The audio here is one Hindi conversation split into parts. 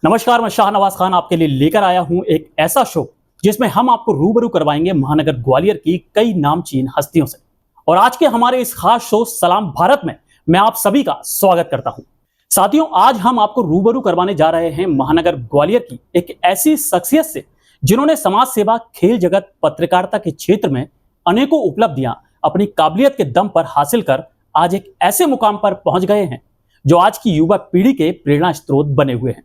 नमस्कार, मैं शाहनवाज खान आपके लिए लेकर आया हूं एक ऐसा शो जिसमें हम आपको रूबरू करवाएंगे महानगर ग्वालियर की कई नामचीन हस्तियों से। और आज के हमारे इस खास शो सलाम भारत में मैं आप सभी का स्वागत करता हूं। साथियों, आज हम आपको रूबरू करवाने जा रहे हैं महानगर ग्वालियर की एक ऐसी शख्सियत से जिन्होंने समाज सेवा, खेल जगत, पत्रकारिता के क्षेत्र में अनेकों उपलब्धियां अपनी काबिलियत के दम पर हासिल कर आज एक ऐसे मुकाम पर पहुंच गए हैं जो आज की युवा पीढ़ी के प्रेरणा स्रोत बने हुए हैं।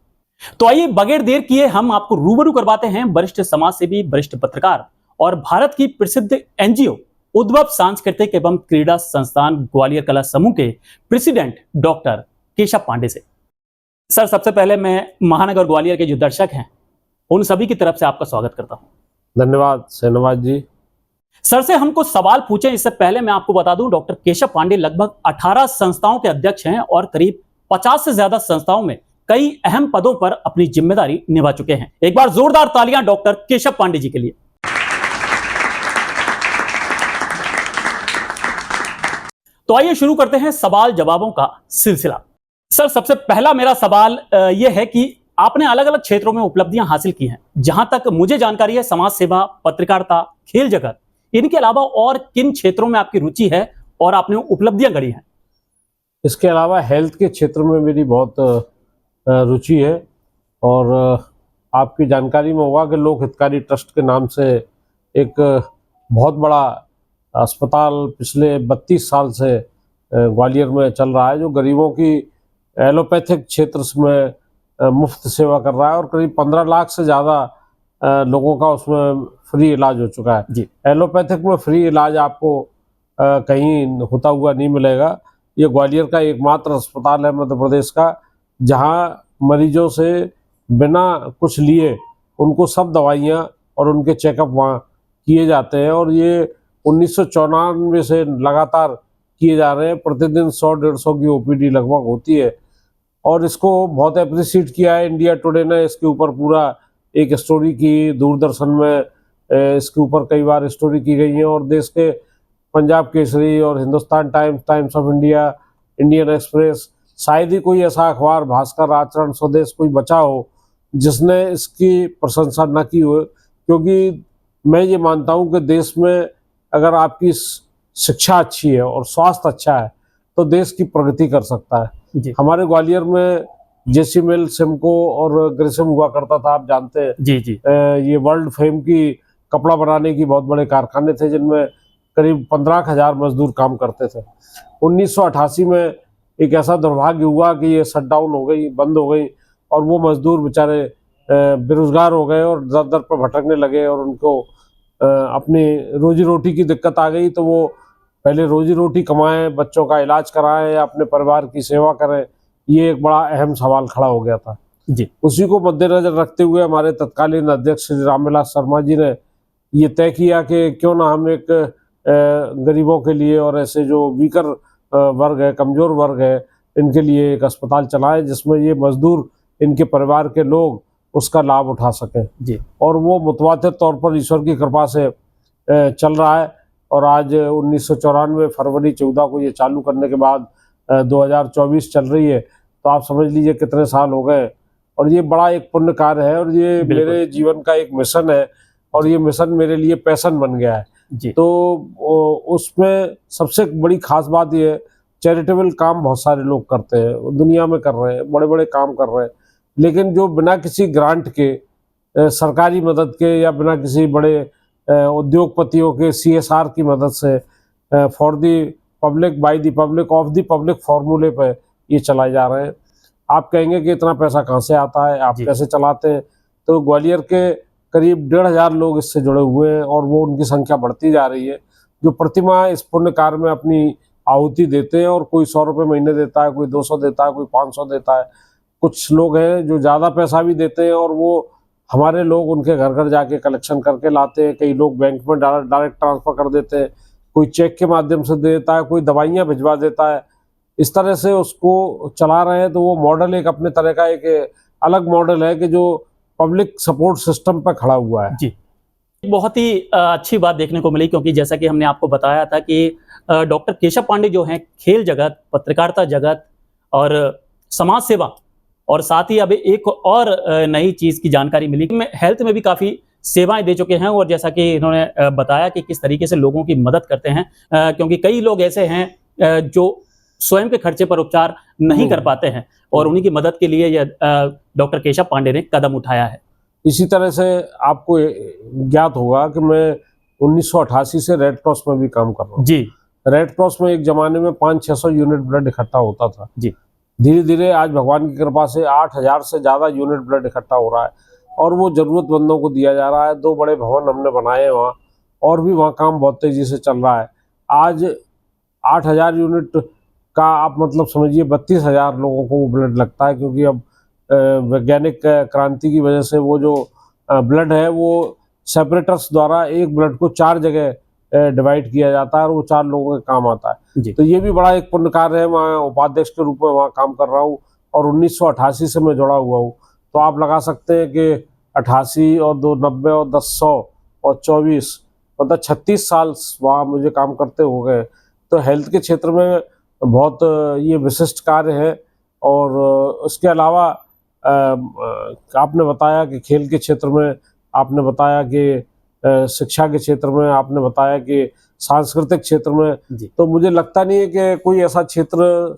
तो आइए बगैर देर किए हम आपको रूबरू करवाते हैं वरिष्ठ समाजसेवी, वरिष्ठ पत्रकार और भारत की प्रसिद्ध एनजीओ उद्भव सांस्कृतिक एवं क्रीड़ा संस्थान ग्वालियर कला समूह के प्रेसिडेंट डॉक्टर केशव पांडे से। सर, सबसे पहले मैं महानगर ग्वालियर के जो दर्शक हैं उन सभी की तरफ से आपका स्वागत करता हूं। धन्यवाद शाहनवाज जी। सर से हम कुछ सवाल पूछें इससे पहले मैं आपको बता दूं, डॉक्टर केशव पांडे लगभग 18 संस्थाओं के अध्यक्ष हैं और करीब 50 से ज्यादा संस्थाओं में कई अहम पदों पर अपनी जिम्मेदारी निभा चुके हैं। एक बार जोरदार तालियां डॉक्टर केशव पांडे जी के लिए। तो आइए शुरू करते हैं सवाल जवाबों का सिलसिला। सर, सबसे पहला मेरा सवाल यह है कि आपने अलग अलग क्षेत्रों में उपलब्धियां हासिल की हैं। जहां तक मुझे जानकारी है, समाज सेवा, पत्रकारिता, खेल जगत, इनके अलावा और किन क्षेत्रों में आपकी रुचि है और आपने उपलब्धियां गढ़ी हैं? इसके अलावा हेल्थ के क्षेत्र में मेरी बहुत रुचि है और आपकी जानकारी में होगा कि लोक हितकारी ट्रस्ट के नाम से एक बहुत बड़ा अस्पताल पिछले 32 साल से ग्वालियर में चल रहा है, जो गरीबों की एलोपैथिक क्षेत्र में मुफ्त सेवा कर रहा है और करीब 15 लाख से ज़्यादा लोगों का उसमें फ्री इलाज हो चुका है जी। एलोपैथिक में फ्री इलाज आपको कहीं होता हुआ नहीं मिलेगा। ये ग्वालियर का एकमात्र अस्पताल है मध्य प्रदेश का जहाँ मरीजों से बिना कुछ लिए उनको सब दवाइयाँ और उनके चेकअप वहाँ किए जाते हैं और ये 1994 से लगातार किए जा रहे हैं। प्रतिदिन 100-150 की ओपीडी लगभग होती है और इसको बहुत अप्रिशिएट किया है। इंडिया टुडे ने इसके ऊपर पूरा एक स्टोरी की, दूरदर्शन में इसके ऊपर कई बार स्टोरी की गई है और देश के पंजाब केसरी और Hindustan times, times of India, Indian express, शायद ही कोई ऐसा अखबार, भास्कर, आचरण, स्वदेश कोई बचा हो जिसने इसकी प्रशंसा न की हो। क्योंकि मैं ये मानता हूँ कि देश में अगर आपकी शिक्षा अच्छी है और स्वास्थ्य अच्छा है तो देश की प्रगति कर सकता है। हमारे ग्वालियर में जेसी मिल, सिमको और ग्रिसिम हुआ करता था, आप जानते हैं जी जी। ये वर्ल्ड फेम की कपड़ा बनाने की बहुत बड़े कारखाने थे जिनमें करीब 15,000 मजदूर काम करते थे। 1988 में एक ऐसा दुर्भाग्य हुआ कि ये शट डाउन हो गई, बंद हो गई और वो मजदूर बेचारे बेरोजगार हो गए और दर दर पर भटकने लगे और उनको अपनी रोजी रोटी की दिक्कत आ गई। तो वो पहले रोजी रोटी कमाएं, बच्चों का इलाज कराएं, अपने परिवार की सेवा करें, ये एक बड़ा अहम सवाल खड़ा हो गया था जी। उसी को मद्देनजर रखते हुए हमारे तत्कालीन अध्यक्ष श्री रामविलास शर्मा जी ने ये तय किया कि क्यों ना हम एक गरीबों के लिए और ऐसे जो वीकर वर्ग है, कमज़ोर वर्ग है, इनके लिए एक अस्पताल चलाएं जिसमें ये मजदूर, इनके परिवार के लोग उसका लाभ उठा सकें जी। और वो मुतवातिर तौर पर ईश्वर की कृपा से चल रहा है और आज 1994 फरवरी 14 को ये चालू करने के बाद 2024 चल रही है, तो आप समझ लीजिए कितने साल हो गए। और ये बड़ा एक पुण्य कार्य है और ये मेरे जीवन का एक मिशन है और ये मिशन मेरे लिए पैशन बन गया है जी। तो उसमें सबसे बड़ी खास बात ये है, चैरिटेबल काम बहुत सारे लोग करते हैं, दुनिया में कर रहे हैं, बड़े बड़े काम कर रहे हैं, लेकिन जो बिना किसी ग्रांट के, सरकारी मदद के या बिना किसी बड़े उद्योगपतियों के CSR की मदद से for the public, by the public, of the public फॉर्मूले पे ये चलाए जा रहे हैं। आप कहेंगे कि इतना पैसा कहाँ से आता है, आप कैसे चलाते हैं? तो ग्वालियर के करीब 1,500 लोग इससे जुड़े हुए हैं और वो उनकी संख्या बढ़ती जा रही है, जो प्रतिमाह इस पुण्य कार्य में अपनी आहुति देते हैं। और कोई 100 रुपये महीने देता है, कोई 200 देता है, कोई 500 देता है। कुछ लोग हैं जो ज़्यादा पैसा भी देते हैं और वो हमारे लोग उनके घर घर जाके कलेक्शन करके लाते हैं। कई लोग बैंक में डायरेक्ट ट्रांसफ़र कर देते हैं, कोई चेक के माध्यम से देता है, कोई दवाइयाँ भिजवा देता है। इस तरह से उसको चला रहे हैं। तो वो मॉडल एक अपने तरह का एक अलग मॉडल है कि जो पब्लिक सपोर्ट सिस्टम पर खड़ा हुआ है जी। बहुत ही अच्छी बात देखने को मिली, क्योंकि जैसा कि हमने आपको बताया था कि डॉक्टर केशव पांडे जो हैं खेल जगत, पत्रकारिता जगत और समाज सेवा और साथ ही अब एक और नई चीज़ की जानकारी मिली कि हेल्थ में भी काफ़ी सेवाएं दे चुके हैं, और जैसा कि इन्होंने बताया कि किस तरीके से लोगों की मदद करते हैं, क्योंकि कई लोग ऐसे हैं जो स्वयं के खर्चे पर उपचार नहीं कर पाते हैं, और उन्हीं की मदद के लिए यह डॉक्टर केशव पांडे ने कदम उठाया है। इसी तरह से आपको ज्ञात होगा कि मैं 1988 से रेड क्रॉस में भी काम कर रहा हूँ। जी रेड क्रॉस में एक जमाने में 500-600 यूनिट ब्लड इकट्ठा होता था। जी धीरे धीरे आज भगवान की कृपा से 8000 से ज़्यादा यूनिट ब्लड इकट्ठा हो रहा है, और वो ज़रूरतमंदों को दिया जा रहा है। 2 बड़े भवन हमने बनाए हैं वहाँ, और भी वहाँ काम बहुत तेज़ी से चल रहा है। आज 8000 यूनिट का आप मतलब समझिए 32,000 लोगों को वो ब्लड लगता है, क्योंकि अब वैज्ञानिक क्रांति की वजह से वो जो ब्लड है वो सेपरेटर्स द्वारा एक ब्लड को 4 जगह डिवाइड किया जाता है, और वो 4 लोगों के काम आता है। जी तो ये भी बड़ा एक पुण्य कार्य है। मैं उपाध्यक्ष के रूप में वहाँ काम कर रहा हूँ, और 1988 से मैं जुड़ा हुआ हूँ। तो आप लगा सकते हैं कि 88 और 2 90 और 10 100 और 24 मतलब 36 साल वहाँ मुझे काम करते हो गए। तो हेल्थ के क्षेत्र में बहुत ये विशिष्ट कार्य है। और उसके अलावा आपने बताया कि खेल के क्षेत्र में, आपने बताया कि शिक्षा के क्षेत्र में, आपने बताया कि सांस्कृतिक क्षेत्र में, जी तो मुझे लगता नहीं है कि कोई ऐसा क्षेत्र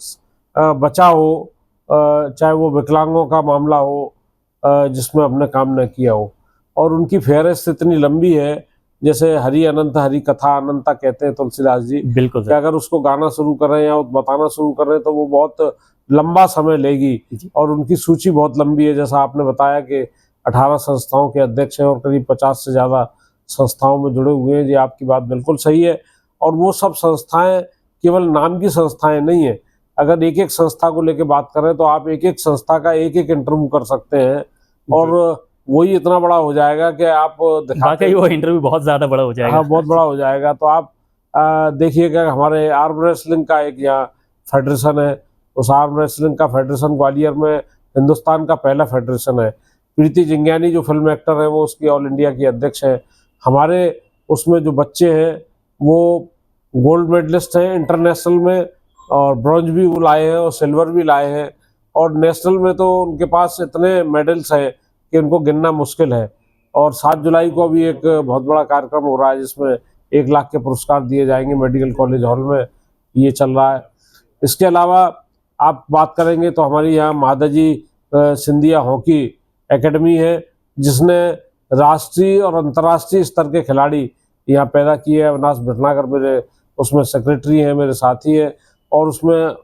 बचा हो, चाहे वो विकलांगों का मामला हो, जिसमें हमने काम न किया हो। और उनकी फेहरिस्त इतनी लंबी है, जैसे हरि अनंत हरि कथा अनंता कहते हैं तुलसीदास जी, बिल्कुल कि सर। अगर उसको गाना शुरू करें या बताना शुरू करें तो वो बहुत लंबा समय लेगी, जी और उनकी सूची बहुत लंबी है। जैसा आपने बताया कि 18 संस्थाओं के अध्यक्ष हैं और करीब 50 से ज़्यादा संस्थाओं में जुड़े हुए हैं। जी आपकी बात बिल्कुल सही है। और वो सब संस्थाएं केवल नाम की संस्थाएं नहीं है। अगर एक एक संस्था को लेकर बात करें तो आप एक एक संस्था का एक एक इंटरव्यू कर सकते हैं, और वही इतना बड़ा हो जाएगा कि आप दिखाते वाकई वो इंटरव्यू बहुत ज़्यादा बड़ा हो जाएगा। हाँ बहुत बड़ा हो जाएगा। तो आप देखिएगा हमारे आर्म रेसलिंग का एक यहाँ फेडरेशन है, उस आर्म रेसलिंग का फेडरेशन ग्वालियर में हिंदुस्तान का पहला फेडरेशन है। प्रीति जिंज्ञानी जो फिल्म एक्टर है वो उसकी ऑल इंडिया की अध्यक्ष है। हमारे उसमें जो बच्चे हैं वो गोल्ड मेडलिस्ट हैं इंटरनेशनल में, और ब्रॉन्ज भी वो लाए हैं और सिल्वर भी लाए हैं, और नेशनल में तो उनके पास इतने मेडल्स हैं कि उनको गिनना मुश्किल है। और 7 जुलाई को भी एक बहुत बड़ा कार्यक्रम हो रहा है, जिसमें 1 लाख के पुरस्कार दिए जाएंगे मेडिकल कॉलेज हॉल में, ये चल रहा है। इसके अलावा आप बात करेंगे तो हमारी यहाँ माताजी सिंधिया हॉकी एकेडमी है, जिसने राष्ट्रीय और अंतर्राष्ट्रीय स्तर के खिलाड़ी यहाँ पैदा किए हैं। अविनाश भटनागर मेरे उसमें सेक्रेटरी हैं, मेरे साथी हैं, और उसमें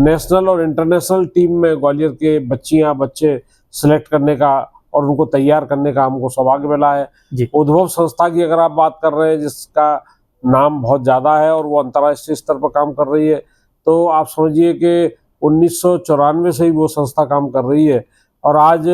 नेशनल और इंटरनेशनल टीम में ग्वालियर के बच्चे सेलेक्ट करने का और उनको तैयार करने का हमको सौभाग्य मिला है। उद्भव संस्था की अगर आप बात कर रहे हैं, जिसका नाम बहुत ज़्यादा है और वो अंतर्राष्ट्रीय स्तर पर काम कर रही है, तो आप समझिए कि 1994 से ही वो संस्था काम कर रही है, और आज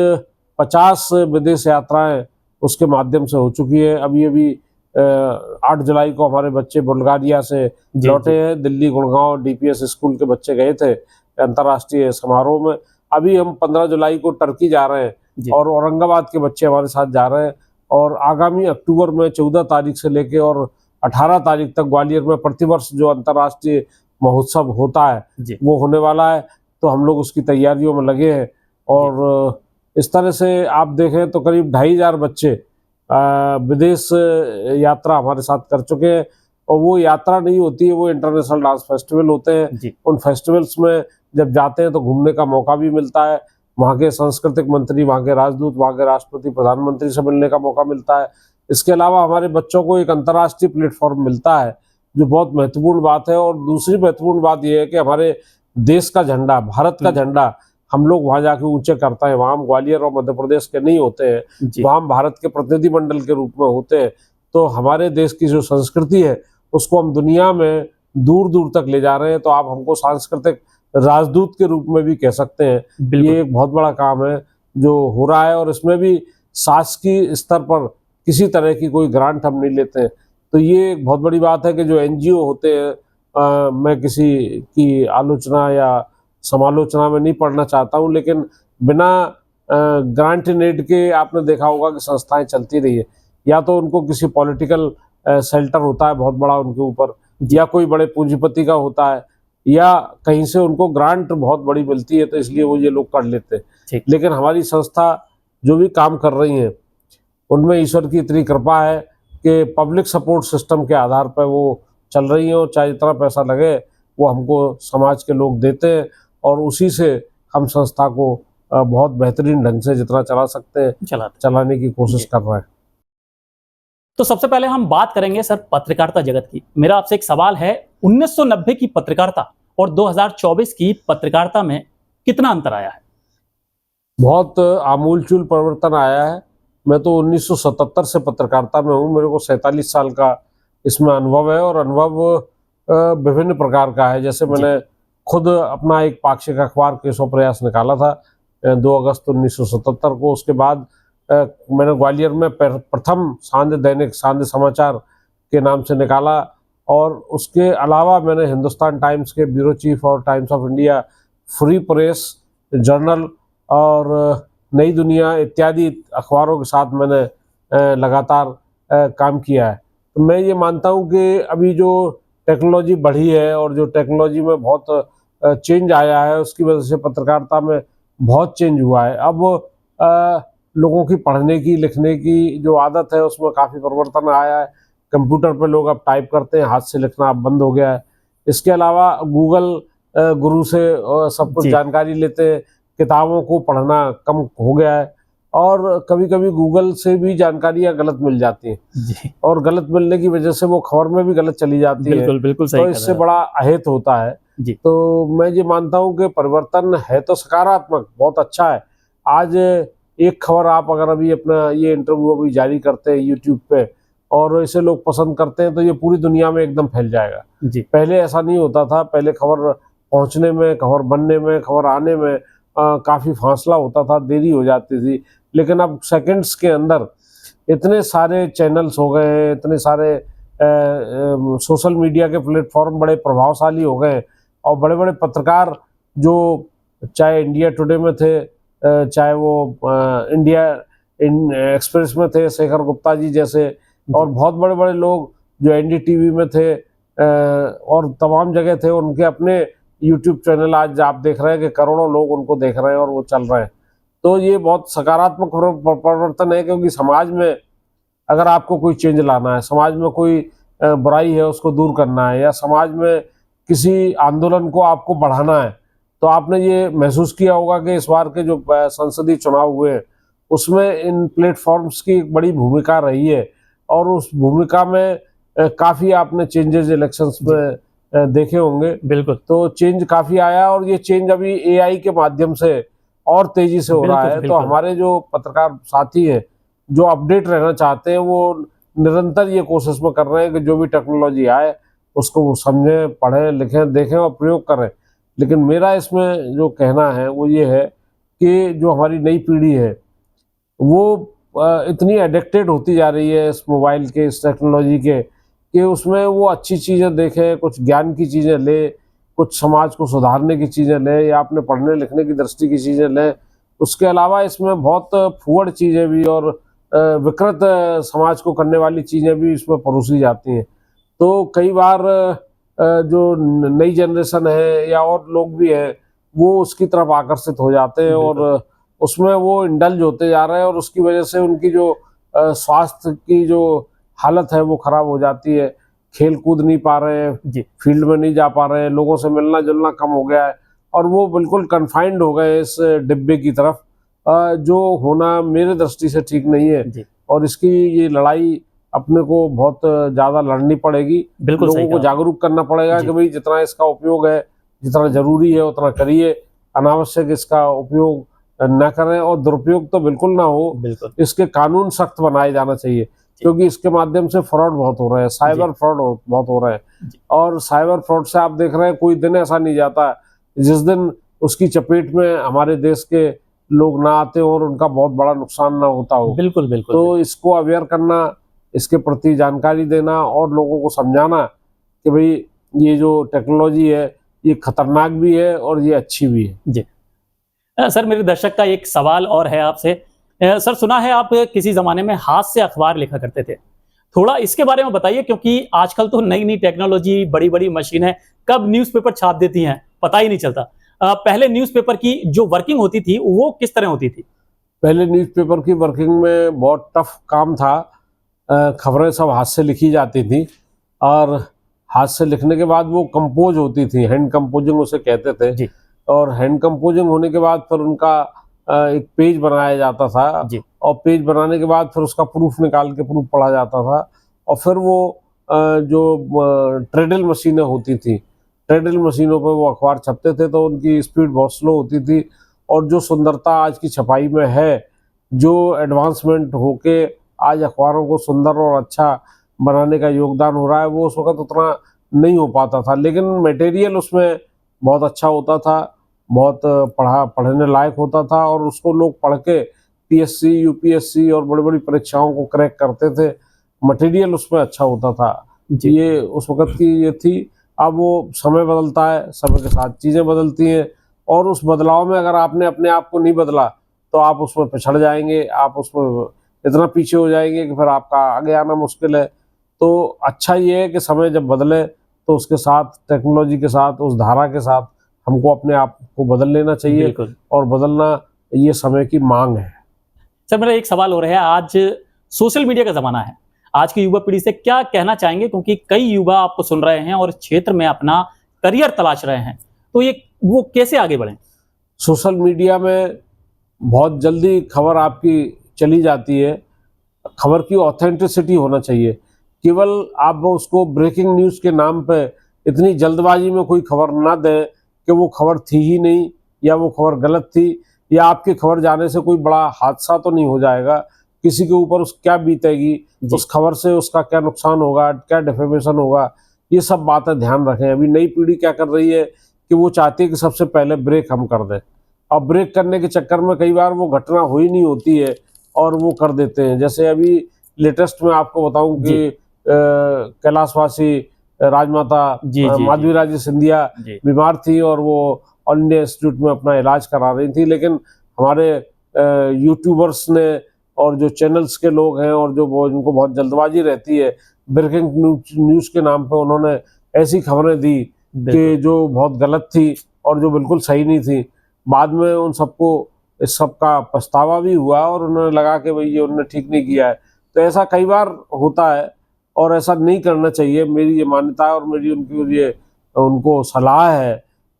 50 विदेश यात्राएं उसके माध्यम से हो चुकी है। अभी 8 जुलाई को हमारे बच्चे बुल्गारिया से लौटे हैं। दिल्ली गुड़गांव डीपीएस स्कूल के बच्चे गए थे अंतर्राष्ट्रीय समारोह में। अभी हम 15 जुलाई को टर्की जा रहे हैं, और औरंगाबाद के बच्चे हमारे साथ जा रहे हैं। और आगामी अक्टूबर में 14 तारीख से लेके और 18 तारीख तक ग्वालियर में प्रतिवर्ष जो अंतर्राष्ट्रीय महोत्सव होता है वो होने वाला है। तो हम लोग उसकी तैयारियों में लगे हैं, और इस तरह से आप देखें तो करीब 2500 बच्चे विदेश यात्रा हमारे साथ कर चुके हैं। और वो यात्रा नहीं होती है, वो इंटरनेशनल डांस फेस्टिवल होते हैं। उन फेस्टिवल्स में जब जाते हैं तो घूमने का मौका भी मिलता है। वहाँ के सांस्कृतिक मंत्री, वहाँ के राजदूत, वहाँ के राष्ट्रपति, प्रधानमंत्री से मिलने का मौका मिलता है। इसके अलावा हमारे बच्चों को एक अंतर्राष्ट्रीय प्लेटफॉर्म मिलता है, जो बहुत महत्वपूर्ण बात है। और दूसरी महत्वपूर्ण बात यह है कि हमारे देश का झंडा, भारत का झंडा, हम लोग वहाँ जाके ऊंचे करते हैं। वहाँ हम ग्वालियर और मध्य प्रदेश के नहीं होते हैं, वहाँ हम भारत के प्रतिनिधिमंडल के रूप में होते हैं। तो हमारे देश की जो संस्कृति है उसको हम दुनिया में दूर दूर तक ले जा रहे हैं। तो आप हमको सांस्कृतिक राजदूत के रूप में भी कह सकते हैं। ये एक बहुत बड़ा काम है जो हो रहा है, और इसमें भी शासकीय स्तर पर किसी तरह की कोई ग्रांट हम नहीं लेते हैं। तो ये एक बहुत बड़ी बात है कि जो एनजीओ होते हैं, मैं किसी की आलोचना या समालोचना में नहीं पढ़ना चाहता हूँ, लेकिन बिना ग्रांट नेट के आपने देखा होगा कि संस्थाएं चलती रही है। या तो उनको किसी पॉलिटिकल शेल्टर होता है बहुत बड़ा उनके ऊपर, या कोई बड़े पूंजीपति का होता है, या कहीं से उनको ग्रांट बहुत बड़ी मिलती है, तो इसलिए वो ये लोग कर लेते हैं। ठीक। लेकिन हमारी संस्था जो भी काम कर रही हैं उनमें ईश्वर की इतनी कृपा है कि पब्लिक सपोर्ट सिस्टम के आधार पर वो चल रही हैं, और चाहे जितना पैसा लगे वो हमको समाज के लोग देते हैं, और उसी से हम संस्था को बहुत बेहतरीन ढंग से जितना चला सकते हैं चलाने की कोशिश कर रहे हैं। तो सबसे पहले हम बात करेंगे सर पत्रकारिता जगत की। मेरा आपसे एक सवाल है, 1990 की पत्रकारिता और 2024 की पत्रकारिता में कितना अंतर आया है? बहुत आमूलचूल परिवर्तन आया है। मैं तो 1977 से पत्रकारिता में हूँ, मेरे को 47 साल का इसमें अनुभव है, और अनुभव विभिन्न प्रकार का है। जैसे मैंने खुद अपना एक पाक्षिक अखबार केशव प्रयास निकाला था 2 अगस्त 1977 को। उसके बाद मैंने ग्वालियर में प्रथम सांध्य दैनिक सांध्य समाचार के नाम से निकाला, और उसके अलावा मैंने हिंदुस्तान टाइम्स के ब्यूरो चीफ और times of India, free press journal और नई दुनिया इत्यादि अखबारों के साथ मैंने लगातार काम किया है। तो मैं ये मानता हूँ कि अभी जो टेक्नोलॉजी बढ़ी है और जो टेक्नोलॉजी में बहुत चेंज आया है, उसकी वजह से पत्रकारिता में बहुत चेंज हुआ है। अब लोगों की पढ़ने की लिखने की जो आदत है उसमें काफ़ी परिवर्तन आया है। कंप्यूटर पे लोग अब टाइप करते हैं, हाथ से लिखना अब बंद हो गया है। इसके अलावा गूगल गुरु से सब कुछ जानकारी लेते हैं, किताबों को पढ़ना कम हो गया है, और कभी कभी गूगल से भी जानकारियाँ गलत मिल जाती हैं, और गलत मिलने की वजह से वो खबर में भी गलत चली जाती है। बिल्कुल सही। तो इससे बड़ा अहित होता है। तो मैं ये मानता हूँ कि परिवर्तन है तो सकारात्मक, बहुत अच्छा है। आज एक खबर आप अगर अभी अपना ये इंटरव्यू अभी जारी करते हैं यूट्यूब पे, और इसे लोग पसंद करते हैं, तो ये पूरी दुनिया में एकदम फैल जाएगा। पहले ऐसा नहीं होता था। पहले खबर पहुंचने में, खबर बनने में, खबर आने में काफ़ी फासला होता था, देरी हो जाती थी। लेकिन अब सेकंड्स के अंदर इतने सारे चैनल्स हो गए हैं, इतने सारे सोशल मीडिया के प्लेटफॉर्म बड़े प्रभावशाली हो गए, और बड़े बड़े पत्रकार जो चाहे इंडिया टुडे में थे, चाहे वो इंडिया एक्सप्रेस में थे, शेखर गुप्ता जी जैसे, और बहुत बड़े बड़े लोग जो एनडीटीवी में थे और तमाम जगह थे, उनके अपने यूट्यूब चैनल आज आप देख रहे हैं कि करोड़ों लोग उनको देख रहे हैं और वो चल रहे हैं। तो ये बहुत सकारात्मक परिवर्तन है, क्योंकि समाज में अगर आपको कोई चेंज लाना है, समाज में कोई बुराई है उसको दूर करना है, या समाज में किसी आंदोलन को आपको बढ़ाना है, तो आपने ये महसूस किया होगा कि इस बार के जो संसदीय चुनाव हुए उसमें इन प्लेटफॉर्म्स की एक बड़ी भूमिका रही है, और उस भूमिका में काफ़ी आपने चेंजेस इलेक्शंस में देखे होंगे। बिल्कुल। तो चेंज काफ़ी आया, और ये चेंज अभी एआई के माध्यम से और तेज़ी से हो रहा है। तो हमारे जो पत्रकार साथी हैं जो अपडेट रहना चाहते हैं, वो निरंतर ये कोशिश में कर रहे हैं कि जो भी टेक्नोलॉजी आए उसको वो समझें, पढ़ें, लिखें, देखें और प्रयोग करें। लेकिन मेरा इसमें जो कहना है वो ये है कि जो हमारी नई पीढ़ी है वो इतनी एडिक्टेड होती जा रही है इस मोबाइल के, इस टेक्नोलॉजी के, कि उसमें वो अच्छी चीज़ें देखें, कुछ ज्ञान की चीज़ें ले, कुछ समाज को सुधारने की चीज़ें लें, या अपने पढ़ने लिखने की दृष्टि की चीज़ें लें। उसके अलावा इसमें बहुत फूहड़ चीज़ें भी और विकृत समाज को करने वाली चीज़ें भी इसमें परोसी जाती हैं। तो कई बार जो नई जनरेशन है या और लोग भी हैं, वो उसकी तरफ आकर्षित हो जाते हैं, और उसमें वो इंडल्ज होते जा रहे हैं, और उसकी वजह से उनकी जो स्वास्थ्य की जो हालत है वो खराब हो जाती है। खेल कूद नहीं पा रहे हैं, फील्ड में नहीं जा पा रहे हैं, लोगों से मिलना जुलना कम हो गया है, और वो बिल्कुल कन्फाइंड हो गए इस डिब्बे की तरफ, जो होना मेरे दृष्टि से ठीक नहीं है। और इसकी ये लड़ाई अपने को बहुत ज़्यादा लड़नी पड़ेगी। लोगों को जागरूक करना पड़ेगा कि भाई जितना इसका उपयोग है, जितना जरूरी है उतना करिए, अनावश्यक इसका उपयोग न करें, और दुरुपयोग तो बिल्कुल ना हो। इसके कानून सख्त बनाए जाना चाहिए, क्योंकि इसके माध्यम से फ्रॉड बहुत हो रहे हैं, साइबर फ्रॉड बहुत हो रहे हैं। और साइबर फ्रॉड से आप देख रहे हैं कोई दिन ऐसा नहीं जाता जिस दिन उसकी चपेट में हमारे देश के लोग ना आते हो और उनका बहुत बड़ा नुकसान ना होता हो। बिल्कुल। तो इसको अवेयर करना, इसके प्रति जानकारी देना और लोगों को समझाना कि भाई ये जो टेक्नोलॉजी है ये खतरनाक भी है और ये अच्छी भी है। जी सर, मेरे दर्शक का एक सवाल और है आपसे। सर, सुना है आप किसी ज़माने में हाथ से अखबार लिखा करते थे, थोड़ा इसके बारे में बताइए, क्योंकि आजकल तो नई नई टेक्नोलॉजी, बड़ी बड़ी मशीनें कब न्यूज़पेपर छाप देती हैं पता ही नहीं चलता। पहले न्यूज़पेपर की जो वर्किंग होती थी वो किस तरह होती थी? पहले न्यूज़पेपर की वर्किंग में बहुत टफ काम था। खबरें सब हाथ से लिखी जाती थी और हाथ से लिखने के बाद वो कंपोज होती थी, हैंड कंपोजिंग उसे कहते थे। जी। और हैंड कंपोजिंग होने के बाद फिर उनका एक पेज बनाया जाता था जी। और पेज बनाने के बाद फिर उसका प्रूफ निकाल के प्रूफ पढ़ा जाता था। और फिर वो जो ट्रेडल मशीनें होती थी, ट्रेडल मशीनों पर वो अखबार छपते थे तो उनकी स्पीड बहुत स्लो होती थी। और जो सुंदरता आज की छपाई में है, जो एडवांसमेंट होके आज अखबारों को सुंदर और अच्छा बनाने का योगदान हो रहा है, वो उस वक़्त उतना नहीं हो पाता था। लेकिन मटेरियल उसमें बहुत अच्छा होता था, बहुत पढ़ने लायक होता था और उसको लोग पढ़ के पीएससी, यूपीएससी और बड़ी-बड़ी परीक्षाओं को क्रैक करते थे। मटेरियल उसमें अच्छा होता था। जी। ये उस वक़्त की ये थी। अब वो समय बदलता है, समय के साथ चीज़ें बदलती हैं और उस बदलाव में अगर आपने अपने आप को नहीं बदला, तो आप उसमें पिछड़ जाएँगे, आप उसमें इतना पीछे हो जाएँगे कि फिर आपका आगे आना मुश्किल है। तो अच्छा ये है कि समय जब बदले, तो उसके साथ टेक्नोलॉजी के साथ, उस धारा के साथ हमको अपने आप को बदल लेना चाहिए बिल्कुल। और बदलना ये समय की माँग है। सर, मेरा एक सवाल और है, आज सोशल मीडिया का ज़माना है। आज की युवा पीढ़ी से क्या कहना चाहेंगे? क्योंकि कई युवा आपको सुन रहे हैं और इस क्षेत्र में अपना करियर तलाश रहे हैं। तो ये वो कैसे आगे बढ़ें? सोशल मीडिया में बहुत जल्दी खबर आपकी चली जाती है। खबर की ऑथेंटिसिटी होना चाहिए। केवल आप उसको ब्रेकिंग न्यूज़ के नाम पे इतनी जल्दबाजी में कोई खबर ना दें कि वो खबर थी ही नहीं या वो खबर गलत थी या आपकी खबर जाने से कोई बड़ा हादसा तो नहीं हो जाएगा, किसी के ऊपर उस क्या बीतेगी, जी। उस खबर से उसका क्या नुकसान होगा, क्या डिफेमेशन होगा, ये सब बातें ध्यान रखें। अभी नई पीढ़ी क्या कर रही है कि वो चाहती है कि सबसे पहले ब्रेक हम कर दें और ब्रेक करने के चक्कर में कई बार वो घटना हुई नहीं होती है और वो कर देते हैं। जैसे अभी लेटेस्ट में आपको बताऊं जी। कि कैलाशवासी राजमाता जी, जी, माधवी जी। राजे सिंधिया जी। बीमार थी और वो ऑल इंडिया इंस्टीट्यूट में अपना इलाज करा रही थी। लेकिन हमारे यूट्यूबर्स ने और जो चैनल्स के लोग हैं और जो वो इनको बहुत जल्दबाजी रहती है, ब्रेकिंग न्यूज़ के नाम पे उन्होंने ऐसी खबरें दी बिल्कुल। कि जो बहुत गलत थी और जो बिल्कुल सही नहीं थी। बाद में उन सबको इस सब का पछतावा भी हुआ और उन्होंने लगा कि भाई ये उन्होंने ठीक नहीं किया है। तो ऐसा कई बार होता है और ऐसा नहीं करना चाहिए। मेरी ये मान्यता है और मेरी उनकी ये उनको सलाह है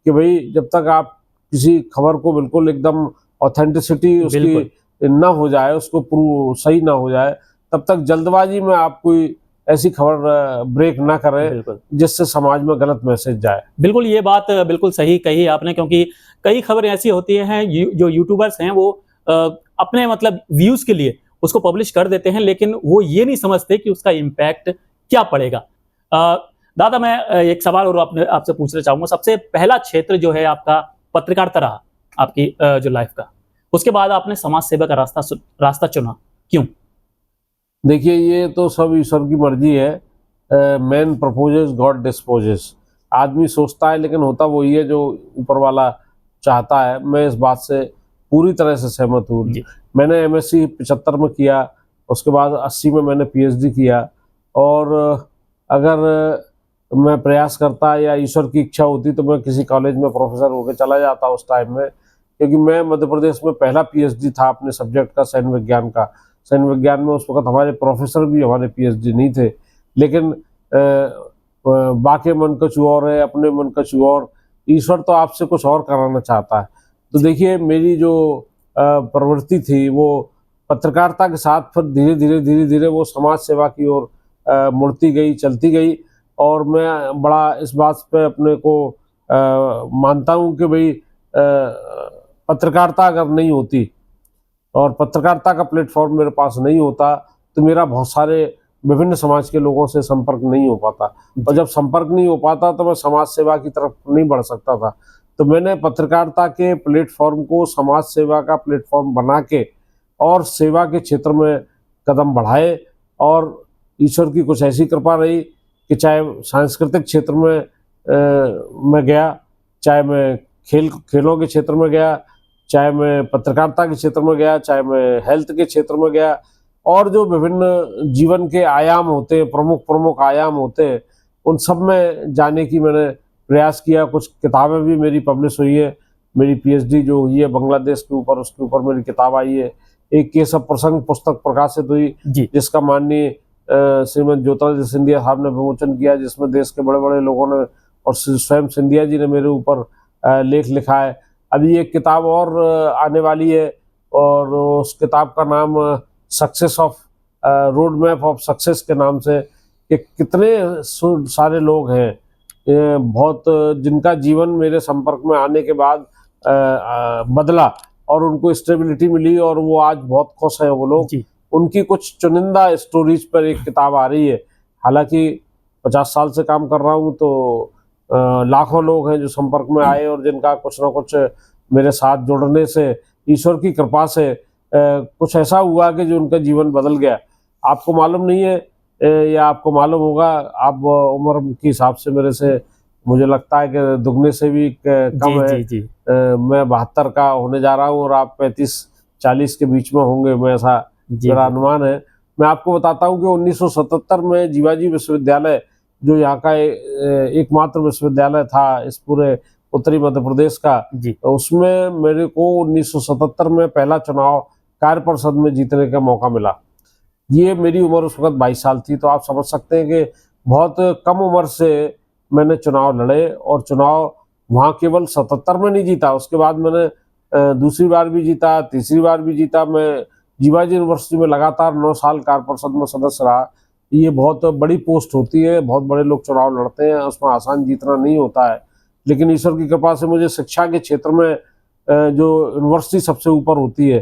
कि भाई जब तक आप किसी खबर को बिल्कुल एकदम ऑथेंटिसिटी उसकी ना हो जाए, उसको प्रूव सही ना हो जाए, तब तक जल्दबाजी में आप कोई ऐसी खबर ब्रेक ना करें बिल्कुल। जिससे समाज में गलत मैसेज जाए। बिल्कुल, ये बात बिल्कुल सही कही आपने, क्योंकि कई खबरें ऐसी होती हैं जो यूट्यूबर्स हैं वो अ, अपने मतलब व्यूज़ के लिए उसको पब्लिश कर देते हैं, लेकिन वो ये नहीं समझते कि उसका इम्पैक्ट क्या पड़ेगा। दादा, मैं एक सवाल और आपसे पूछना चाहूँगा। सबसे पहला क्षेत्र जो है आपका पत्रकारिता रहा, आपकी जो लाइफ़ का। उसके बाद आपने समाज सेवा का रास्ता चुना, क्यों? देखिए, ये तो सब ईश्वर की मर्जी है। Man proposes God disposes. आदमी सोचता है लेकिन होता वही है जो ऊपर वाला चाहता है। मैं इस बात से पूरी तरह से सहमत हूँ। जी। मैंने एमएससी 75 में किया, उसके बाद 80 में मैंने पीएचडी किया। और अगर मैं प्रयास करता या ईश्वर की इच्छा होती तो मैं किसी कॉलेज में प्रोफेसर होकर चला जाता उस टाइम में, क्योंकि मैं मध्य प्रदेश में पहला पीएचडी था अपने सब्जेक्ट का, सैन्य विज्ञान का। सैन्य विज्ञान में उस वक्त हमारे प्रोफेसर भी हमारे पीएचडी नहीं थे। लेकिन बाकी मन कछु और है, अपने मन कछु और। ईश्वर तो आपसे कुछ और कराना चाहता है। तो देखिए, मेरी जो प्रवृत्ति थी वो पत्रकारिता के साथ फिर धीरे धीरे वो समाज सेवा की ओर मुड़ती गई, चलती गई। और मैं बड़ा इस बात पे अपने को मानता हूँ कि भाई पत्रकारिता अगर नहीं होती और पत्रकारिता का प्लेटफॉर्म मेरे पास नहीं होता तो मेरा बहुत सारे विभिन्न समाज के लोगों से संपर्क नहीं हो पाता। और जब संपर्क नहीं हो पाता तो मैं समाज सेवा की तरफ नहीं बढ़ सकता था। तो मैंने पत्रकारिता के प्लेटफॉर्म को समाज सेवा का प्लेटफॉर्म बना के और सेवा के क्षेत्र में कदम बढ़ाए। और ईश्वर की कुछ ऐसी कृपा रही कि चाहे सांस्कृतिक क्षेत्र में मैं गया, चाहे मैं खेलों के क्षेत्र में गया, चाहे मैं पत्रकारिता के क्षेत्र में गया, चाहे मैं हेल्थ के क्षेत्र में गया, और जो विभिन्न जीवन के आयाम होते हैं, प्रमुख प्रमुख आयाम होते हैं, उन सब में जाने की मैंने प्रयास किया। कुछ किताबें भी मेरी पब्लिश हुई है। मेरी पीएचडी जो हुई है बांग्लादेश के ऊपर, उसके ऊपर मेरी किताब आई है। एक केशव प्रसंग पुस्तक प्रकाशित हुई, जिसका माननीय श्रीमती ज्योतिरादित्य सिंधिया साहब ने विमोचन किया, जिसमें देश के बड़े बड़े लोगों ने और स्वयं सिंधिया जी ने मेरे ऊपर लेख लिखा है। अभी एक किताब और आने वाली है, और उस किताब का नाम success of road map of success के नाम से, कि कितने सारे लोग हैं बहुत जिनका जीवन मेरे संपर्क में आने के बाद बदला और उनको स्टेबिलिटी मिली और वो आज बहुत खुश हैं वो लोग। उनकी कुछ चुनिंदा स्टोरीज पर एक किताब आ रही है। हालांकि 50 साल से काम कर रहा हूँ, तो लाखों लोग हैं जो संपर्क में आए और जिनका कुछ ना कुछ मेरे साथ जुड़ने से, ईश्वर की कृपा से कुछ ऐसा हुआ कि जो उनका जीवन बदल गया। आपको मालूम नहीं है या आपको मालूम होगा, आप उम्र के हिसाब से मेरे से मुझे लगता है कि दुगने से भी कम है। मैं 72 का होने जा रहा हूँ और आप 35-40 के बीच में होंगे, मैं ऐसा मेरा अनुमान है। मैं आपको बताता हूँ कि 1977 में जीवाजी विश्वविद्यालय, जो यहाँ का एकमात्र विश्वविद्यालय था इस पूरे उत्तरी मध्य प्रदेश का, तो उसमें मेरे को 1977 में पहला चुनाव कार्य परिषद में जीतने का मौका मिला। ये मेरी उम्र उस वक्त 22 साल थी, तो आप समझ सकते हैं कि बहुत कम उम्र से मैंने चुनाव लड़े। और चुनाव वहाँ केवल 77 में नहीं जीता, उसके बाद मैंने दूसरी बार भी जीता, तीसरी बार भी जीता। मैं जीवाजी यूनिवर्सिटी में लगातार 9 साल कार्य परिषद में सदस्य रहा। ये बहुत बड़ी पोस्ट होती है, बहुत बड़े लोग चुनाव लड़ते हैं, उसमें आसान जीतना नहीं होता है। लेकिन ईश्वर की कृपा से मुझे शिक्षा के क्षेत्र में जो यूनिवर्सिटी सबसे ऊपर होती है,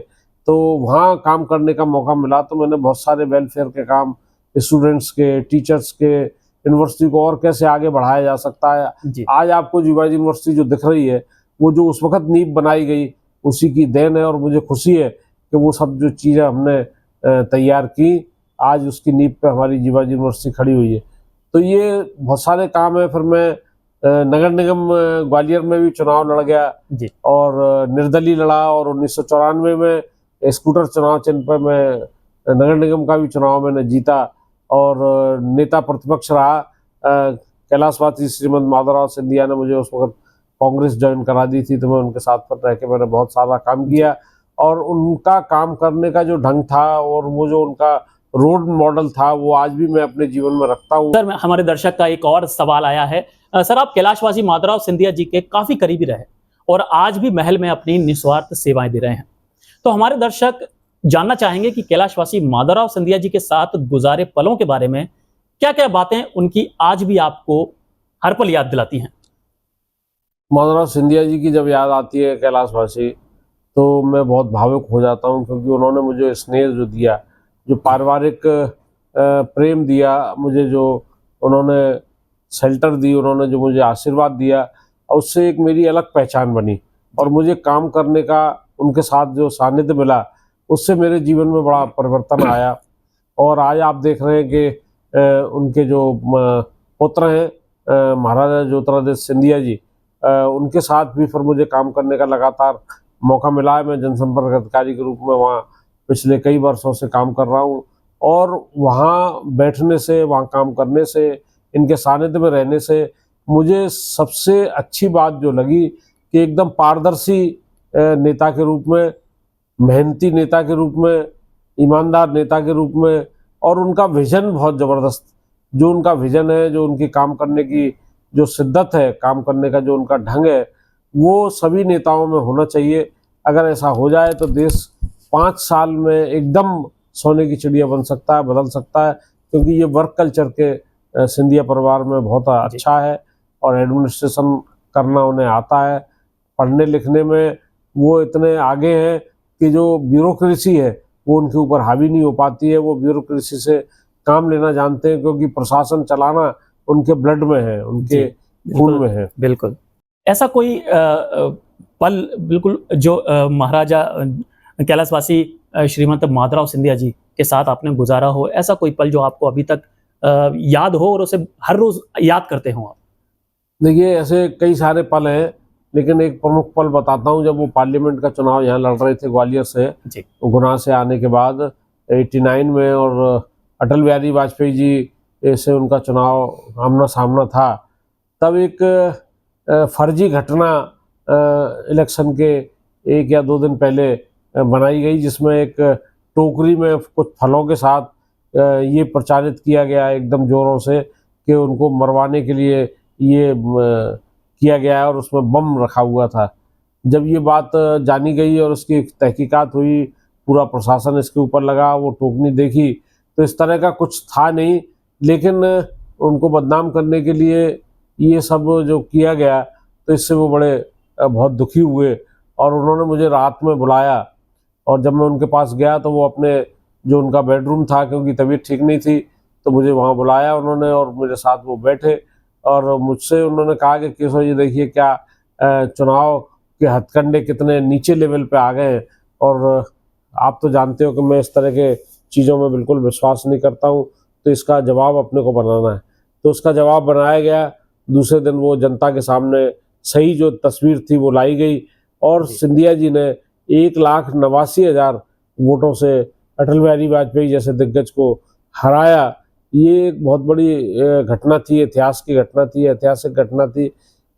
तो वहाँ काम करने का मौका मिला। तो मैंने बहुत सारे वेलफेयर के काम, स्टूडेंट्स के, टीचर्स के, यूनिवर्सिटी को और कैसे आगे बढ़ाया जा सकता है। आज आपको जीवाजी यूनिवर्सिटी जो दिख रही है, वो जो उस वक्त नींव बनाई गई उसी की देन है। और मुझे खुशी है कि वो सब जो चीज़ें हमने तैयार की, आज उसकी नींव पे हमारी जीवाजी यूनिवर्सिटी खड़ी हुई है। तो ये बहुत सारे काम है। फिर मैं नगर निगम ग्वालियर में भी चुनाव लड़ गया और निर्दलीय लड़ा, और 1994 में स्कूटर चुनाव चिन्ह पर मैं नगर निगम का भी चुनाव मैंने जीता और नेता प्रतिपक्ष रहा। कैलाशवासी श्रीमती माधवराव सिंधिया ने मुझे उस वक्त कांग्रेस ज्वाइन करा दी थी, तो मैं उनके साथ पर रह के मैंने बहुत सारा काम किया। और उनका काम करने का जो ढंग था और वो जो उनका रोड मॉडल था, वो आज भी मैं अपने जीवन में रखता हूँ। सर, हमारे दर्शक का एक और सवाल आया है। सर, आप कैलाशवासी माधवराव सिंधिया जी के काफी करीबी रहे और आज भी महल में अपनी निस्वार्थ सेवाएं दे रहे हैं। तो हमारे दर्शक जानना चाहेंगे कि कैलाशवासी माधवराव सिंधिया जी के साथ गुजारे पलों के बारे में क्या क्या बातें उनकी आज भी आपको हर पल याद दिलाती हैं। माधवराव सिंधिया जी की जब याद आती है कैलाशवासी, तो मैं बहुत भावुक हो जाता हूँ, क्योंकि उन्होंने मुझे स्नेह जो दिया, जो पारिवारिक प्रेम दिया मुझे, जो उन्होंने शेल्टर दी, उन्होंने जो मुझे आशीर्वाद दिया, और उससे एक मेरी अलग पहचान बनी। और मुझे काम करने का उनके साथ जो सानिध्य मिला, उससे मेरे जीवन में बड़ा परिवर्तन आया। और आज आप देख रहे हैं कि उनके जो पुत्र हैं महाराजा ज्योतिरादित्य सिंधिया जी, उनके साथ भी फिर मुझे काम करने का लगातार मौका मिला है। मैं जनसंपर्क अधिकारी के रूप में वहाँ पिछले कई वर्षों से काम कर रहा हूँ। और वहाँ बैठने से, वहाँ काम करने से, इनके सानिध्य में रहने से मुझे सबसे अच्छी बात जो लगी कि एकदम पारदर्शी नेता के रूप में, मेहनती नेता के रूप में, ईमानदार नेता के रूप में, और उनका विजन बहुत ज़बरदस्त, जो उनका विजन है, जो उनकी काम करने की जो शिद्दत है, काम करने का जो उनका ढंग है, वो सभी नेताओं में होना चाहिए। अगर ऐसा हो जाए तो देश 5 साल में एकदम सोने की चिड़िया बन सकता है, बदल सकता है। क्योंकि ये वर्क कल्चर के सिंधिया परिवार में बहुत अच्छा है और एडमिनिस्ट्रेशन करना उन्हें आता है। पढ़ने लिखने में वो इतने आगे हैं कि जो ब्यूरोक्रेसी है वो उनके ऊपर हावी नहीं हो पाती है। वो ब्यूरोक्रेसी से काम लेना जानते हैं, क्योंकि प्रशासन चलाना उनके ब्लड में है, उनके खून में है। बिल्कुल ऐसा कोई पल बिल्कुल जो महाराजा कैलाशवासी श्रीमंत माधवराव सिंधिया जी के साथ आपने गुजारा हो, ऐसा कोई पल जो आपको अभी तक याद हो और उसे हर रोज याद करते हो आप? देखिए, ऐसे कई सारे पल हैं, लेकिन एक प्रमुख पल बताता हूँ। जब वो पार्लियामेंट का चुनाव यहाँ लड़ रहे थे ग्वालियर से, गुना से आने के बाद, 89 में और अटल बिहारी वाजपेयी जी से उनका चुनाव आमना सामना था, तब एक फर्जी घटना इलेक्शन के 1 या 2 दिन पहले बनाई गई, जिसमें एक टोकरी में कुछ फलों के साथ ये प्रचारित किया गया एकदम ज़ोरों से कि उनको मरवाने के लिए ये किया गया है और उसमें बम रखा हुआ था। जब ये बात जानी गई और उसकी तहकीकात हुई, पूरा प्रशासन इसके ऊपर लगा, वो टोकनी देखी तो इस तरह का कुछ था नहीं, लेकिन उनको बदनाम करने के लिए ये सब जो किया गया तो इससे वो बड़े बहुत दुखी हुए और उन्होंने मुझे रात में बुलाया। और जब मैं उनके पास गया तो वो अपने जो उनका बेडरूम था, क्योंकि तबीयत ठीक नहीं थी, तो मुझे वहाँ बुलाया उन्होंने और मेरे साथ वो बैठे और मुझसे उन्होंने कहा कि केशव जी देखिए, क्या चुनाव के हथकंडे कितने नीचे लेवल पे आ गए हैं और आप तो जानते हो कि मैं इस तरह के चीज़ों में बिल्कुल विश्वास नहीं करता हूँ, तो इसका जवाब अपने को बनाना है। तो उसका जवाब बनाया गया। दूसरे दिन वो जनता के सामने सही जो तस्वीर थी वो लाई गई और सिंधिया जी ने 1,89,000 वोटों से अटल बिहारी वाजपेयी जैसे दिग्गज को हराया। ये एक बहुत बड़ी घटना थी, इतिहास की घटना थी, ऐतिहासिक घटना थी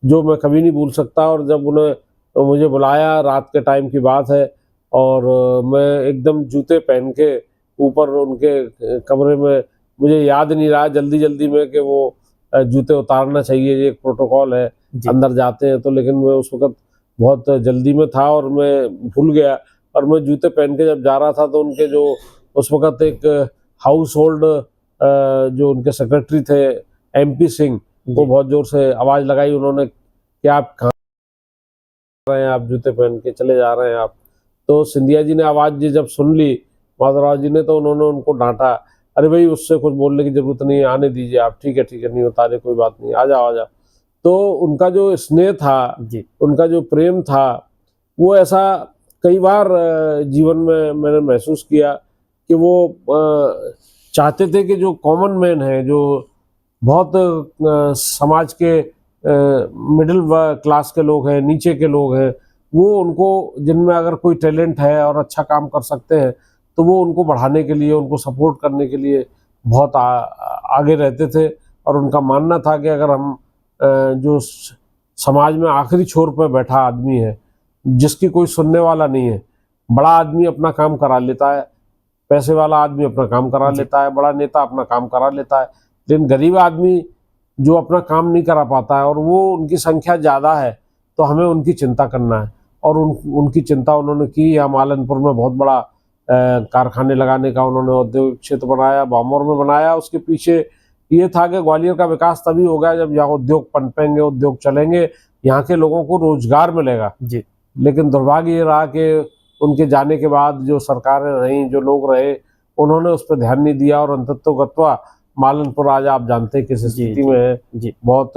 जो मैं कभी नहीं भूल सकता। और जब उन्हें मुझे बुलाया, रात के टाइम की बात है, और मैं एकदम जूते पहन के ऊपर उनके कमरे में, मुझे याद नहीं रहा जल्दी जल्दी में कि वो जूते उतारना चाहिए, ये एक प्रोटोकॉल है अंदर जाते हैं तो, लेकिन मैं उस वक्त बहुत जल्दी में था और मैं भूल गया। और मैं जूते पहन के जब जा रहा था तो उनके जो उस वक्त एक हाउस होल्ड जो उनके सेक्रेटरी थे MP सिंह, वो बहुत ज़ोर से आवाज़ लगाई उन्होंने कि आप कहाँ रहे हैं, आप जूते पहन के चले जा रहे हैं आप। तो सिंधिया जी ने आवाज़ जी जब सुन ली माधवराव जी ने, तो उन्होंने उनको डांटा, अरे भाई उससे कुछ बोलने की ज़रूरत नहीं है, आने दीजिए आप, ठीक है नहीं उतारे, कोई बात नहीं, आ जाओ आ जाओ। तो उनका जो स्नेह था, उनका जो प्रेम था, वो ऐसा कई बार जीवन में मैंने महसूस किया कि वो चाहते थे कि जो कॉमन मैन है, जो बहुत समाज के मिडिल क्लास के लोग हैं, नीचे के लोग हैं, वो उनको, जिनमें अगर कोई टैलेंट है और अच्छा काम कर सकते हैं, तो वो उनको बढ़ाने के लिए, उनको सपोर्ट करने के लिए बहुत आगे रहते थे। और उनका मानना था कि अगर हम जो समाज में आखिरी छोर पर बैठा आदमी है, जिसकी कोई सुनने वाला नहीं है, बड़ा आदमी अपना काम करा लेता है, पैसे वाला आदमी अपना काम करा लेता है, बड़ा नेता अपना काम करा लेता है, लेकिन गरीब आदमी जो अपना काम नहीं करा पाता है और वो उनकी संख्या ज़्यादा है, तो हमें उनकी चिंता करना है। और उनकी चिंता उन्होंने की। यहाँ मालनपुर में बहुत बड़ा कारखाने लगाने का उन्होंने औद्योगिक क्षेत्र बनाया, बामौर में बनाया। उसके पीछे ये था कि ग्वालियर का विकास तभी होगा जब यहाँ उद्योग पनपेंगे, उद्योग चलेंगे, यहाँ के लोगों को रोजगार मिलेगा। लेकिन दुर्भाग्य ये रहा कि उनके जाने के बाद जो सरकारें रहीं, जो लोग रहे, उन्होंने उस पर ध्यान नहीं दिया और अंततोगत्वा मालनपुर आज आप जानते हैं किस स्थिति में है। बहुत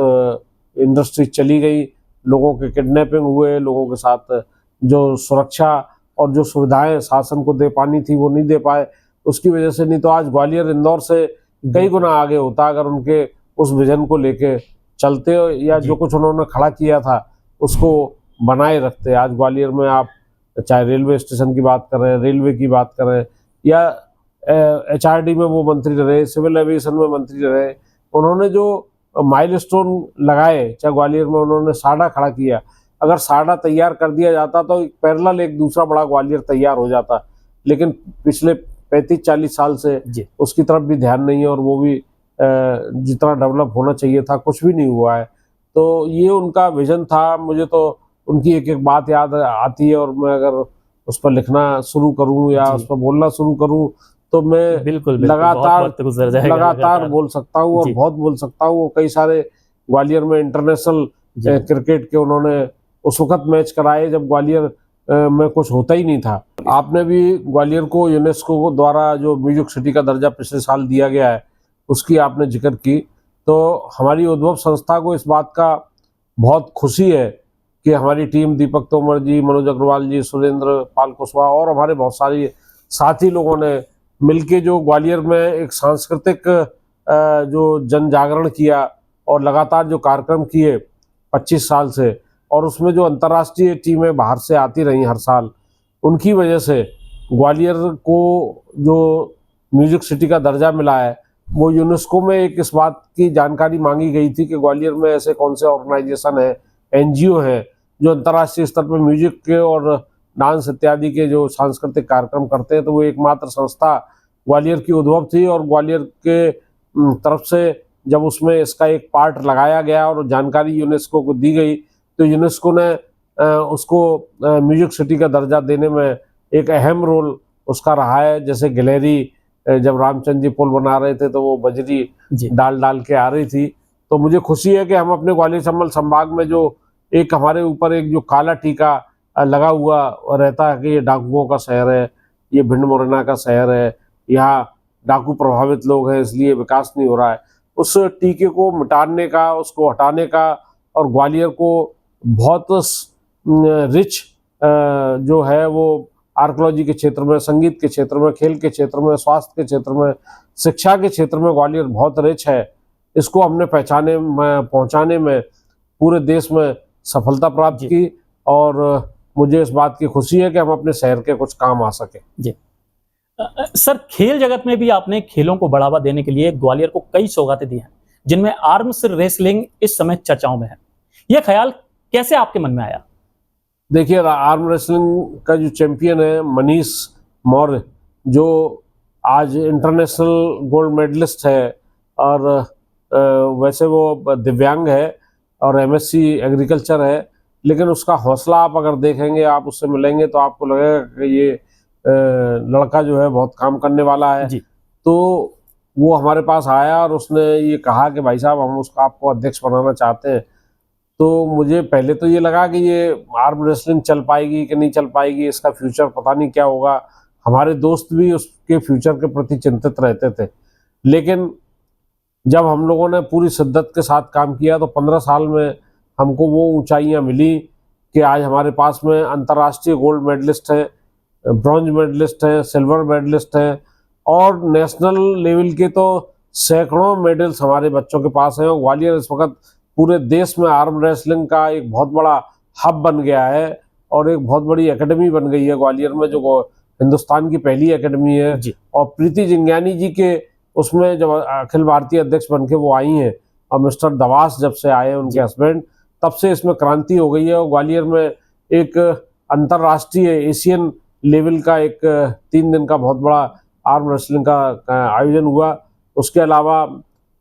इंडस्ट्री चली गई, लोगों के किडनैपिंग हुए, लोगों के साथ जो सुरक्षा और जो सुविधाएं शासन को दे पानी थी वो नहीं दे पाए, उसकी वजह से। नहीं तो आज ग्वालियर इंदौर से कई गुना आगे होता अगर उनके उस विजन को लेके चलते या जो कुछ उन्होंने खड़ा किया था उसको बनाए रखते। आज ग्वालियर में आप चाहे रेलवे स्टेशन की बात कर रहे हैं, रेलवे की बात कर रहे हैं, या HRD में वो मंत्री रहे, सिविल एविएशन में मंत्री रहे, उन्होंने जो माइलस्टोन लगाए, चाहे ग्वालियर में उन्होंने साडा खड़ा किया, अगर साडा तैयार कर दिया जाता तो पैरेलल एक दूसरा बड़ा ग्वालियर तैयार हो जाता। लेकिन पिछले 35-40 साल से उसकी तरफ भी ध्यान नहीं है और वो भी जितना डेवलप होना चाहिए था कुछ भी नहीं हुआ है। तो ये उनका विजन था। मुझे तो उनकी एक एक बात याद आती है और मैं अगर उस पर लिखना शुरू करूं या उस पर बोलना शुरू करूं तो मैं बिल्कुल लगातार बोल सकता हूं और बहुत बोल सकता हूं। कई सारे ग्वालियर में इंटरनेशनल क्रिकेट के उन्होंने उस वक्त मैच कराए जब ग्वालियर में कुछ होता ही नहीं था। आपने भी ग्वालियर को यूनेस्को द्वारा जो म्यूजिक सिटी का दर्जा पिछले साल दिया गया है उसकी आपने जिक्र की, तो हमारी उद्भव संस्था को इस बात का बहुत खुशी है कि हमारी टीम, दीपक तोमर जी, मनोज अग्रवाल जी, सुरेंद्र पाल कुशवाहा और हमारे बहुत सारे साथी लोगों ने मिलके जो ग्वालियर में एक सांस्कृतिक जो जन जागरण किया और लगातार जो कार्यक्रम किए 25 साल से, और उसमें जो अंतर्राष्ट्रीय टीमें बाहर से आती रही हर साल, उनकी वजह से ग्वालियर को जो म्यूजिक सिटी का दर्जा मिला है, वो यूनेस्को में एक इस बात की जानकारी मांगी गई थी कि ग्वालियर में ऐसे कौन से ऑर्गेनाइजेशन है, एनजीओ है जो अंतर्राष्ट्रीय स्तर पर म्यूजिक के और डांस इत्यादि के जो सांस्कृतिक कार्यक्रम करते हैं। तो वो एकमात्र संस्था ग्वालियर की उद्भव थी, और ग्वालियर के तरफ से जब उसमें इसका एक पार्ट लगाया गया और जानकारी यूनेस्को को दी गई, तो यूनेस्को ने उसको म्यूजिक सिटी का दर्जा देने में एक अहम रोल उसका रहा है। जैसे गैलरी जब रामचंद्र जी पुल बना रहे थे तो वो बजरी डाल डाल के आ रही थी। तो मुझे खुशी है कि हम अपने ग्वालियर चंबल संभाग में जो एक हमारे ऊपर एक जो काला टीका लगा हुआ रहता है कि ये डाकुओं का शहर है, ये भिंड मुरैना का शहर है, यहाँ डाकू प्रभावित लोग हैं इसलिए विकास नहीं हो रहा है, उस टीके को मिटाने का, उसको हटाने का, और ग्वालियर को बहुत रिच जो है वो आर्कोलॉजी के क्षेत्र में, संगीत के क्षेत्र में, खेल के क्षेत्र में, स्वास्थ्य के क्षेत्र में, शिक्षा के क्षेत्र में ग्वालियर बहुत रिच है। इसको हमने पहचाने में, पहुंचाने में पूरे देश में सफलता प्राप्त की, और मुझे इस बात की खुशी है कि हम अपने शहर के कुछ काम आ सके। जी सर, खेल जगत में भी आपने खेलों को बढ़ावा देने के लिए ग्वालियर को कई सौगातें दी हैं, जिनमें आर्म्स रेसलिंग इस समय चर्चाओं में है। यह ख्याल कैसे आपके मन में आया? देखिए, आर्म रेसलिंग का जो चैंपियन है मनीष मौर्य, जो आज इंटरनेशनल गोल्ड मेडलिस्ट है, और वैसे वो दिव्यांग है और एमएससी एग्रीकल्चर है, लेकिन उसका हौसला आप अगर देखेंगे, आप उससे मिलेंगे तो आपको लगेगा कि ये लड़का जो है बहुत काम करने वाला है। तो वो हमारे पास आया और उसने ये कहा कि भाई साहब, हम उसका आपको अध्यक्ष बनाना चाहते हैं। तो मुझे पहले तो ये लगा कि ये आर्म रेसलिंग चल पाएगी कि नहीं चल पाएगी, इसका फ्यूचर पता नहीं क्या होगा। हमारे दोस्त भी उसके फ्यूचर के प्रति चिंतित रहते थे, लेकिन जब हम लोगों ने पूरी शिद्दत के साथ काम किया तो 15 साल में हमको वो ऊंचाइयां मिली कि आज हमारे पास में अंतर्राष्ट्रीय गोल्ड मेडलिस्ट हैं, ब्रॉन्ज मेडलिस्ट हैं, सिल्वर मेडलिस्ट हैं, और नेशनल लेवल के तो सैकड़ों मेडल्स हमारे बच्चों के पास हैं। और ग्वालियर इस वक्त पूरे देश में आर्म रेसलिंग का एक बहुत बड़ा हब बन गया है, और एक बहुत बड़ी एकेडमी बन गई है ग्वालियर में, जो हिंदुस्तान की पहली एकेडमी है। और प्रीति जिंज्ञानी जी के उसमें जब अखिल भारतीय अध्यक्ष बन के वो आई हैं, और मिस्टर दवास जब से आए उनके हस्बैंड, तब से इसमें क्रांति हो गई है। और ग्वालियर में एक अंतर्राष्ट्रीय एशियन लेवल का एक 3 दिन का बहुत बड़ा आर्म रेसलिंग का आयोजन हुआ। उसके अलावा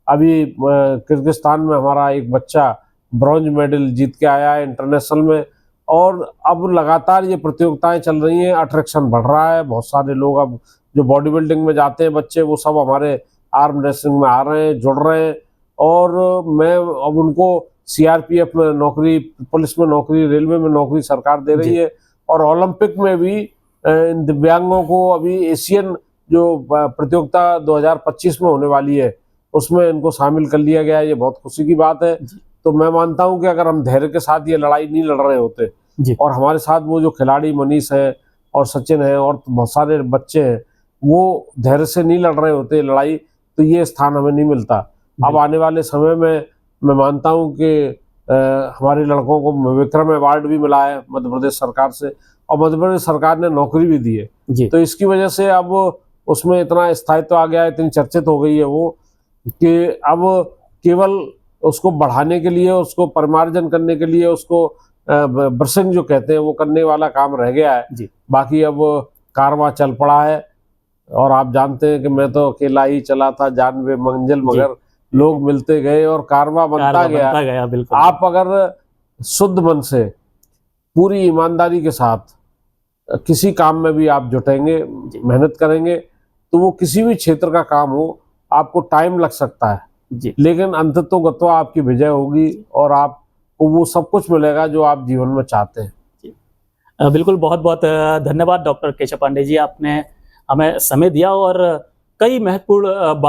अभी किर्गिस्तान में हमारा एक बच्चा ब्रॉन्ज मेडल जीत के आया है इंटरनेशनल में। और अब लगातार ये प्रतियोगिताएं चल रही हैं, अट्रैक्शन बढ़ रहा है। बहुत सारे लोग अब जो बॉडी बिल्डिंग में जाते हैं बच्चे, वो सब हमारे आर्म रेसलिंग में आ रहे हैं, जुड़ रहे हैं। और मैं अब उनको सीआरपीएफ में नौकरी, पुलिस में नौकरी, रेलवे में नौकरी सरकार दे रही है। और ओलंपिक में भी इन दिव्यांगों को अभी एशियन जो प्रतियोगिता 2025 में होने वाली है, उसमें इनको शामिल कर लिया गया है। ये बहुत खुशी की बात है। तो मैं मानता हूं कि अगर हम धैर्य के साथ ये लड़ाई नहीं लड़ रहे होते, और हमारे साथ वो जो खिलाड़ी मनीष है और सचिन है और बहुत सारे बच्चे हैं, वो धैर्य से नहीं लड़ रहे होते लड़ाई, तो ये स्थान हमें नहीं मिलता। अब आने वाले समय में मैं मानता हूं कि हमारे लड़कों को विक्रम अवार्ड भी मिला है मध्य प्रदेश सरकार से, और मध्य प्रदेश सरकार ने नौकरी भी दी है। तो इसकी वजह से अब उसमें इतना स्थायित्व आ गया है, इतनी चर्चित हो गई है वो, कि अब केवल उसको बढ़ाने के लिए, उसको परिमार्जन करने के लिए, उसको ब्रशिंग जो कहते हैं वो करने वाला काम रह गया है। बाकी अब कारवां चल पड़ा है। और आप जानते हैं कि मैं तो अकेला ही चला था जानवे मंजिल, मगर लोग मिलते गए और कारवां बनता गया। बिल्कुल। आप अगर शुद्ध मन से, पूरी ईमानदारी के साथ किसी काम में भी आप जुटेंगे, मेहनत करेंगे, तो वो किसी भी क्षेत्र का काम हो, आपको टाइम लग सकता है, लेकिन अंततोगत्वा आपकी विजय होगी और आपको वो सब कुछ मिलेगा जो आप जीवन में चाहते हैं। बिल्कुल, बहुत बहुत धन्यवाद डॉक्टर केशव पांडे जी, आपने हमें समय दिया और कई महत्वपूर्ण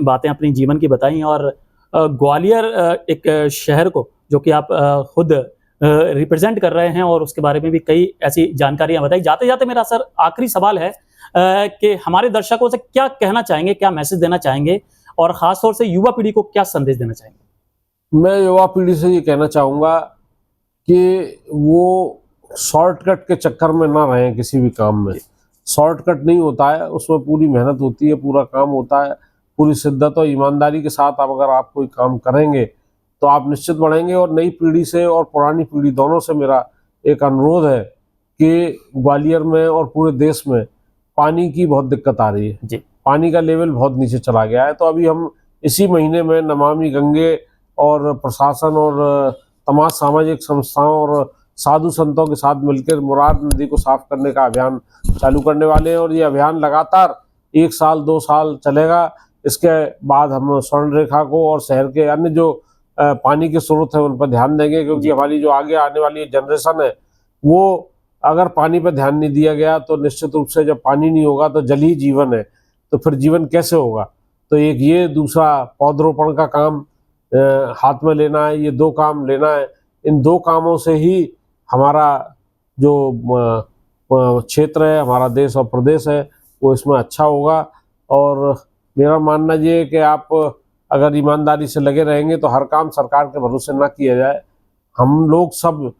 बातें अपनी जीवन की बताई। और ग्वालियर एक शहर को, जो कि आप खुद रिप्रेजेंट कर रहे हैं, और उसके बारे में भी कई ऐसी जानकारियां बताई। जाते जाते मेरा सर आखिरी सवाल है कि हमारे दर्शकों से क्या कहना चाहेंगे, क्या मैसेज देना चाहेंगे, और खासतौर से युवा पीढ़ी को क्या संदेश देना चाहेंगे? मैं युवा पीढ़ी से ये कहना चाहूँगा कि वो शॉर्टकट के चक्कर में ना रहें किसी भी काम में। शॉर्टकट नहीं होता है, उसमें पूरी मेहनत होती है, पूरा काम होता है, पूरी शिद्दत और ईमानदारी के साथ अगर आप कोई काम करेंगे तो आप निश्चित बढ़ेंगे। और नई पीढ़ी से और पुरानी पीढ़ी दोनों से मेरा एक अनुरोध है कि ग्वालियर में और पूरे देश में पानी की बहुत दिक्कत आ रही है जी। पानी का लेवल बहुत नीचे चला गया है। तो अभी हम इसी महीने में नमामि गंगे और प्रशासन और तमाम सामाजिक संस्थाओं और साधु संतों के साथ मिलकर मुरार नदी को साफ करने का अभियान चालू करने वाले हैं। और ये अभियान लगातार 1 साल 2 साल चलेगा। इसके बाद हम स्वर्ण रेखा को और शहर के अन्य जो पानी के स्रोत हैं उन पर ध्यान देंगे, क्योंकि हमारी जो आगे आने वाली जनरेशन है वो अगर पानी पर ध्यान नहीं दिया गया तो निश्चित रूप से जब पानी नहीं होगा तो जल ही जीवन है, तो फिर जीवन कैसे होगा। तो एक ये, दूसरा पौधरोपण का काम हाथ में लेना है, ये 2 काम लेना है। इन 2 कामों से ही हमारा जो क्षेत्र है, हमारा देश और प्रदेश है, वो इसमें अच्छा होगा। और मेरा मानना ये है कि आप अगर ईमानदारी से लगे रहेंगे तो हर काम सरकार के भरोसे ना किया जाए। हम लोग सब,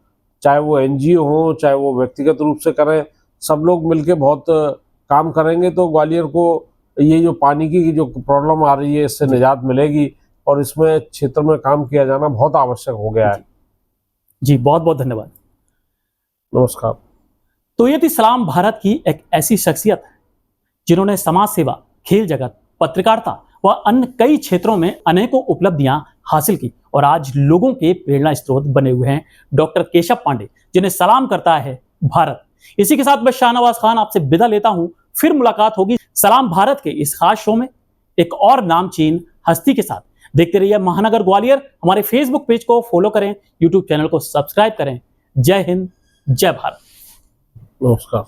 चाहे वो NGO हो, चाहे वो व्यक्तिगत रूप से करें, सब लोग मिलके बहुत काम करेंगे तो ग्वालियर को ये जो पानी की जो प्रॉब्लम आ रही है इससे निजात मिलेगी। और इसमें क्षेत्र में काम किया जाना बहुत आवश्यक हो गया है। जी, बहुत बहुत धन्यवाद। नमस्कार। तो ये थी सलाम भारत की एक ऐसी शख्सियत जिन्होंने समाज सेवा, खेल जगत, पत्रकारिता व अन्य कई क्षेत्रों में अनेकों उपलब्धियां हासिल की और आज लोगों के प्रेरणा स्रोत बने हुए हैं। डॉक्टर केशव पांडे, जिन्हें सलाम करता है भारत। इसी के साथ मैं शाहनवाज खान आपसे विदा लेता हूं। फिर मुलाकात होगी सलाम भारत के इस खास शो में एक और नामचीन हस्ती के साथ। देखते रहिए महानगर ग्वालियर। हमारे फेसबुक पेज को फॉलो करें, यूट्यूब चैनल को सब्सक्राइब करें। जय हिंद, जय भारत। नमस्कार।